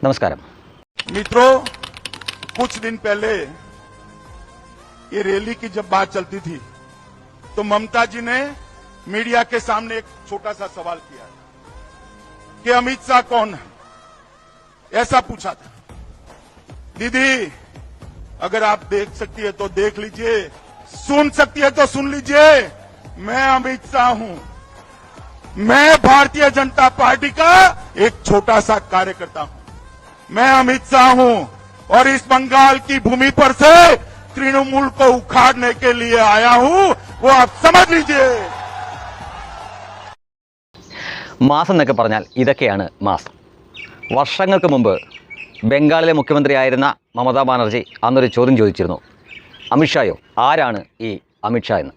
നമസ്കാരം. मित्रों, कुछ दिन पहले ये रैली की जब बात चलती थी तो ममता जी ने मीडिया के सामने एक छोटा सा सवाल किया कि अमित शाह कौन है, ऐसा पूछा था. दीदी, अगर आप देख सकती है तो देख लीजिए, सुन सकती है तो सुन लीजिए. मैं अमित शाह हूं. मैं भारतीय जनता पार्टी का एक छोटा सा कार्यकर्ता हूं. मैं अमित शाह हूं और इस बंगाल की भूमि पर से तृणमूल को उखाड़ने के लिए आया हूं, वो आप समझ लीजिए. മാസ് എന്നൊക്കെ പറഞ്ഞാൽ ഇതൊക്കെയാണ് മാസ്. വർഷങ്ങൾക്ക് മുമ്പ് ബംഗാളിലെ മുഖ്യമന്ത്രിയായിരുന്ന മമതാ ബാനർജി അന്നൊരു ചോദ്യം ചോദിച്ചിരുന്നു, അമിത്ഷായോ, ആരാണ് ഈ അമിത്ഷാ എന്ന്.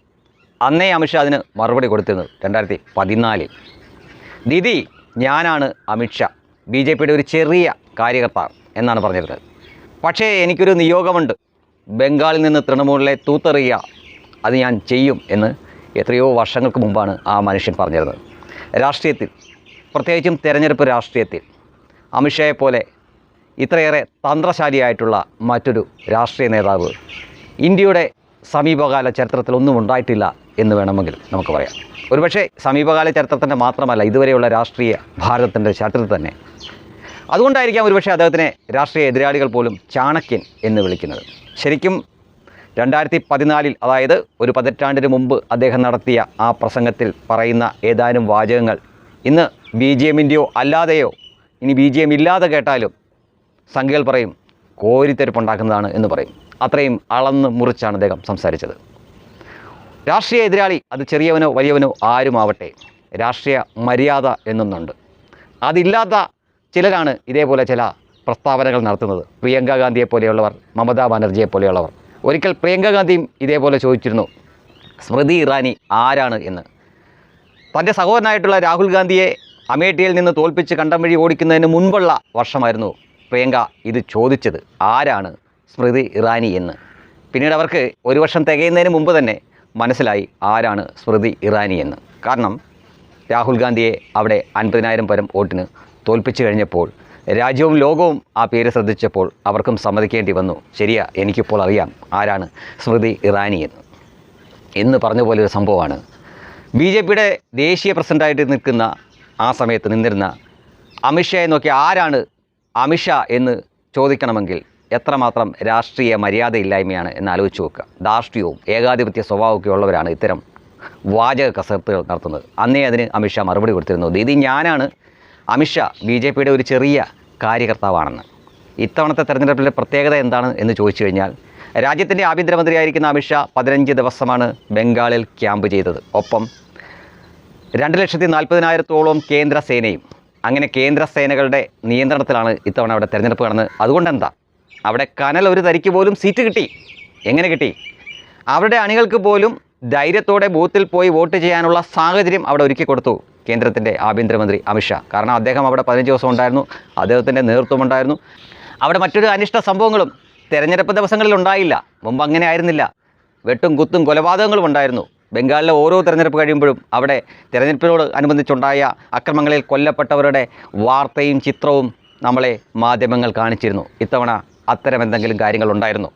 അന്നേ അമിത്ഷാ അതിന് മറുപടി കൊടുത്തിരുന്നത് 2014. ദീദി, ഞാനാണ് അമിത്ഷാ, BJPയുടെ ഒരു ചെറിയ കാര്യകർത്താവ് എന്നാണ് പറഞ്ഞിരുന്നത്. പക്ഷേ എനിക്കൊരു നിയോഗമുണ്ട്, ബംഗാളിൽ നിന്ന് തൃണമൂലിലെ തൂത്തെറിയുക, അത് ഞാൻ ചെയ്യും എന്ന് എത്രയോ വർഷങ്ങൾക്ക് മുമ്പാണ് ആ മനുഷ്യൻ പറഞ്ഞിരുന്നത്. രാഷ്ട്രീയത്തിൽ, പ്രത്യേകിച്ചും തെരഞ്ഞെടുപ്പ് രാഷ്ട്രീയത്തിൽ അമിത്ഷായെപ്പോലെ ഇത്രയേറെ തന്ത്രശാലിയായിട്ടുള്ള മറ്റൊരു രാഷ്ട്രീയ നേതാവ് ഇന്ത്യയുടെ സമീപകാല ചരിത്രത്തിലൊന്നും ഉണ്ടായിട്ടില്ല എന്ന് വേണമെങ്കിൽ നമുക്ക് പറയാം. ഒരുപക്ഷെ സമീപകാല ചരിത്രത്തിൻ്റെ മാത്രമല്ല, ഇതുവരെയുള്ള രാഷ്ട്രീയ ഭാരതത്തിൻ്റെ ചരിത്രത്തിൽ തന്നെ. അതുകൊണ്ടായിരിക്കാം ഒരുപക്ഷെ അദ്ദേഹത്തിനെ രാഷ്ട്രീയ എതിരാളികൾ പോലും ചാണക്യൻ എന്ന് വിളിക്കുന്നത്. ശരിക്കും 2014, അതായത് ഒരു പതിറ്റാണ്ടിന് മുമ്പ് അദ്ദേഹം നടത്തിയ ആ പ്രസംഗത്തിൽ പറയുന്ന ഏതാനും വാചകങ്ങൾ ഇന്ന് BGMൻ്റെയോ അല്ലാതെയോ, ഇനി BGM ഇല്ലാതെ കേട്ടാലും സംഖ്യകൾ പറയും കോരിത്തെരുപ്പുണ്ടാക്കുന്നതാണ് എന്ന് പറയും. അത്രയും അളന്ന് മുറിച്ചാണ് അദ്ദേഹം സംസാരിച്ചത്. രാഷ്ട്രീയ എതിരാളി, അത് ചെറിയവനോ വലിയവനോ ആരുമാവട്ടെ, രാഷ്ട്രീയ മര്യാദ എന്നൊന്നുണ്ട്. അതില്ലാത്ത ചിലരാണ് ഇതേപോലെ ചില പ്രസ്താവനകൾ നടത്തുന്നത്. പ്രിയങ്ക ഗാന്ധിയെ പോലെയുള്ളവർ, മമതാ ബാനർജിയെ പോലെയുള്ളവർ. ഒരിക്കൽ പ്രിയങ്ക ഗാന്ധിയും ഇതേപോലെ ചോദിച്ചിരുന്നു, സ്മൃതി ഇറാനി ആരാണ് എന്ന്. തൻ്റെ സഹോദരനായിട്ടുള്ള രാഹുൽ ഗാന്ധിയെ അമേഠിയിൽ നിന്ന് തോൽപ്പിച്ച് കണ്ടം വഴി ഓടിക്കുന്നതിന് മുൻപുള്ള വർഷമായിരുന്നു പ്രിയങ്ക ഇത് ചോദിച്ചത്, ആരാണ് സ്മൃതി ഇറാനി എന്ന്. പിന്നീട് അവർക്ക് ഒരു വർഷം തികയുന്നതിന് മുമ്പ് തന്നെ മനസ്സിലായി ആരാണ് സ്മൃതി ഇറാനി എന്ന്. കാരണം രാഹുൽ ഗാന്ധിയെ അവിടെ 50,000 പരം വോട്ടിന് തോൽപ്പിച്ചു കഴിഞ്ഞപ്പോൾ രാജ്യവും ലോകവും ആ പേര് ശ്രദ്ധിച്ചപ്പോൾ അവർക്കും സമ്മതിക്കേണ്ടി വന്നു, ശരിയാ, എനിക്കിപ്പോൾ അറിയാം ആരാണ് സ്മൃതി ഇറാനി എന്ന് പറഞ്ഞ പോലെ ഒരു സംഭവമാണ്. BJPയുടെ ദേശീയ പ്രസിഡൻ്റായിട്ട് നിൽക്കുന്ന ആ സമയത്ത് നിന്നിരുന്ന അമിത്ഷായെ നോക്കി ആരാണ് അമിത്ഷാ എന്ന് ചോദിക്കണമെങ്കിൽ എത്രമാത്രം രാഷ്ട്രീയ മര്യാദയില്ലായ്മയാണ് എന്ന് ആലോചിച്ച് നോക്കുക. ധാർഷ്ട്യവും ഏകാധിപത്യ സ്വഭാവമൊക്കെ ഉള്ളവരാണ് ഇത്തരം വാചക കസർത്തുകൾ നടത്തുന്നത്. അന്നേ അതിന് അമിത്ഷാ മറുപടി കൊടുത്തിരുന്നു, ദീദി, ഞാനാണ് അമിത്ഷാ, BJPയുടെ ഒരു ചെറിയ കാര്യകർത്താവാണെന്ന്. ഇത്തവണത്തെ തെരഞ്ഞെടുപ്പിലെ പ്രത്യേകത എന്താണ് എന്ന് ചോദിച്ചു കഴിഞ്ഞാൽ, രാജ്യത്തിൻ്റെ ആഭ്യന്തരമന്ത്രിയായിരിക്കുന്ന അമിത്ഷാ 15 ദിവസമാണ് ബംഗാളിൽ ക്യാമ്പ് ചെയ്തത്. ഒപ്പം 2,40,000-ഓളം കേന്ദ്ര സേനയും. അങ്ങനെ കേന്ദ്ര സേനകളുടെ നിയന്ത്രണത്തിലാണ് ഇത്തവണ അവിടെ തെരഞ്ഞെടുപ്പ് നടന്നത്. അതുകൊണ്ടെന്താ, അവിടെ കനൽ ഒരു തരിക്ക് പോലും സീറ്റ് കിട്ടി. എങ്ങനെ കിട്ടി? അവരുടെ അണികൾക്ക് പോലും ധൈര്യത്തോടെ ബൂത്തിൽ പോയി വോട്ട് ചെയ്യാനുള്ള സാഹചര്യം അവിടെ ഒരുക്കി കൊടുത്തു കേന്ദ്രത്തിൻ്റെ ആഭ്യന്തരമന്ത്രി അമിത്ഷാ. കാരണം അദ്ദേഹം അവിടെ 15 ദിവസം ഉണ്ടായിരുന്നു, അദ്ദേഹത്തിൻ്റെ നേതൃത്വമുണ്ടായിരുന്നു. അവിടെ മറ്റൊരു അനിഷ്ട സംഭവങ്ങളും തെരഞ്ഞെടുപ്പ് ദിവസങ്ങളിൽ ഉണ്ടായില്ല. മുമ്പ് അങ്ങനെ ആയിരുന്നില്ല. വെട്ടും കുത്തും കൊലപാതകങ്ങളും ഉണ്ടായിരുന്നു. ബംഗാളിലെ ഓരോ തെരഞ്ഞെടുപ്പ് കഴിയുമ്പോഴും അവിടെ തെരഞ്ഞെടുപ്പിനോട് അനുബന്ധിച്ചുണ്ടായ അക്രമങ്ങളിൽ കൊല്ലപ്പെട്ടവരുടെ വാർത്തയും ചിത്രവും നമ്മളെ മാധ്യമങ്ങൾ കാണിച്ചിരുന്നു. ഇത്തവണ അത്തരം എന്തെങ്കിലും കാര്യങ്ങളുണ്ടായിരുന്നു?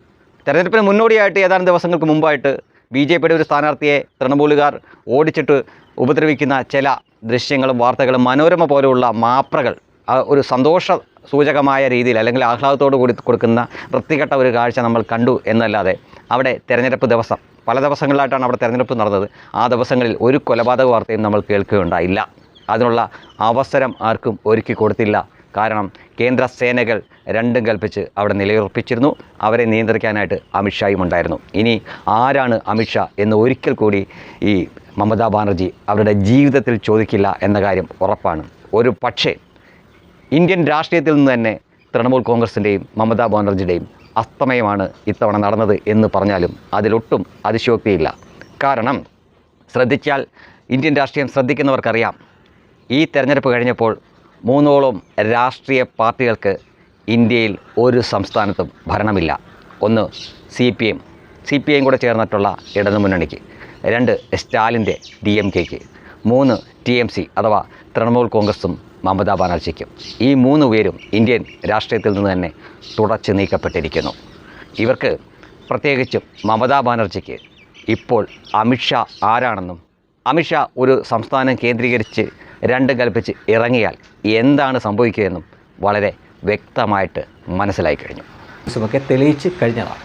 തെരഞ്ഞെടുപ്പിന് മുന്നോടിയായിട്ട് ഏതാനും ദിവസങ്ങൾക്ക് മുമ്പായിട്ട് BJPയുടെ ഒരു സ്ഥാനാർത്ഥിയെ തൃണമൂലുകാർ ഓടിച്ചിട്ട് ഉപദ്രവിക്കുന്ന ചില ദൃശ്യങ്ങളും വാർത്തകളും മനോരമ പോലെയുള്ള മാപ്രകൾ ഒരു സന്തോഷ സൂചകമായ രീതിയിൽ അല്ലെങ്കിൽ ആഹ്ലാദത്തോടു കൂടി കൊടുക്കുന്ന വൃത്തികെട്ട ഒരു കാഴ്ച നമ്മൾ കണ്ടു എന്നല്ലാതെ അവിടെ തെരഞ്ഞെടുപ്പ് ദിവസം പല ദിവസങ്ങളിലായിട്ടാണ് അവിടെ തെരഞ്ഞെടുപ്പ് നടന്നത്. ആ ദിവസങ്ങളിൽ ഒരു കൊലപാതക വാർത്തയും നമ്മൾ കേൾക്കുകയുണ്ടായില്ല. അതിനുള്ള അവസരം ആർക്കും ഒരുക്കി കൊടുത്തില്ല. കാരണം കേന്ദ്ര സേനകൾ രണ്ടും കൽപ്പിച്ച് അവിടെ നിലയുറപ്പിച്ചിരുന്നു. അവരെ നിയന്ത്രിക്കാനായിട്ട് അമിത്ഷായും ഉണ്ടായിരുന്നു. ഇനി ആരാണ് അമിത്ഷാ എന്ന് ഒരിക്കൽ കൂടി ഈ മമതാ ബാനർജി അവരുടെ ജീവിതത്തിൽ ചോദിക്കില്ല എന്ന കാര്യം ഉറപ്പാണ്. ഒരു പക്ഷേ ഇന്ത്യൻ രാഷ്ട്രീയത്തിൽ നിന്ന് തന്നെ തൃണമൂൽ കോൺഗ്രസിൻ്റെയും മമതാ ബാനർജിയുടെയും അസ്തമയമാണ് ഇത്തവണ നടന്നത് എന്ന് പറഞ്ഞാലും അതിലൊട്ടും അതിശയോക്തിയില്ല. കാരണം ശ്രദ്ധിച്ചാൽ ഇന്ത്യൻ രാഷ്ട്രീയം ശ്രദ്ധിക്കുന്നവർക്കറിയാം, ഈ തെരഞ്ഞെടുപ്പ് കഴിഞ്ഞപ്പോൾ 3ഓളം രാഷ്ട്രീയ പാർട്ടികൾക്ക് ഇന്ത്യയിൽ ഒരു സംസ്ഥാനത്തും ഭരണമില്ല. ഒന്ന് CPM കൂടെ ചേർന്നിട്ടുള്ള ഇടതുമുന്നണിക്ക്, 2 സ്റ്റാലിൻ്റെ DMKക്ക്, 3 TMC അഥവാ തൃണമൂൽ കോൺഗ്രസും മമതാ ബാനർജിക്കും. ഈ 3 പേരും ഇന്ത്യൻ രാഷ്ട്രീയത്തിൽ നിന്ന് തന്നെ തുടച്ചു നീക്കപ്പെട്ടിരിക്കുന്നു. ഇവർക്ക്, പ്രത്യേകിച്ചും മമതാ ബാനർജിക്ക് ഇപ്പോൾ അമിത്ഷാ ആരാണെന്നും അമിത്ഷാ ഒരു സംസ്ഥാനം കേന്ദ്രീകരിച്ച് രണ്ടും കൽപ്പിച്ച് ഇറങ്ങിയാൽ എന്താണ് സംഭവിക്കുകയെന്നും വളരെ വ്യക്തമായിട്ട് മനസ്സിലായി കഴിഞ്ഞു. തെളിയിച്ച് കഴിഞ്ഞതാണ്.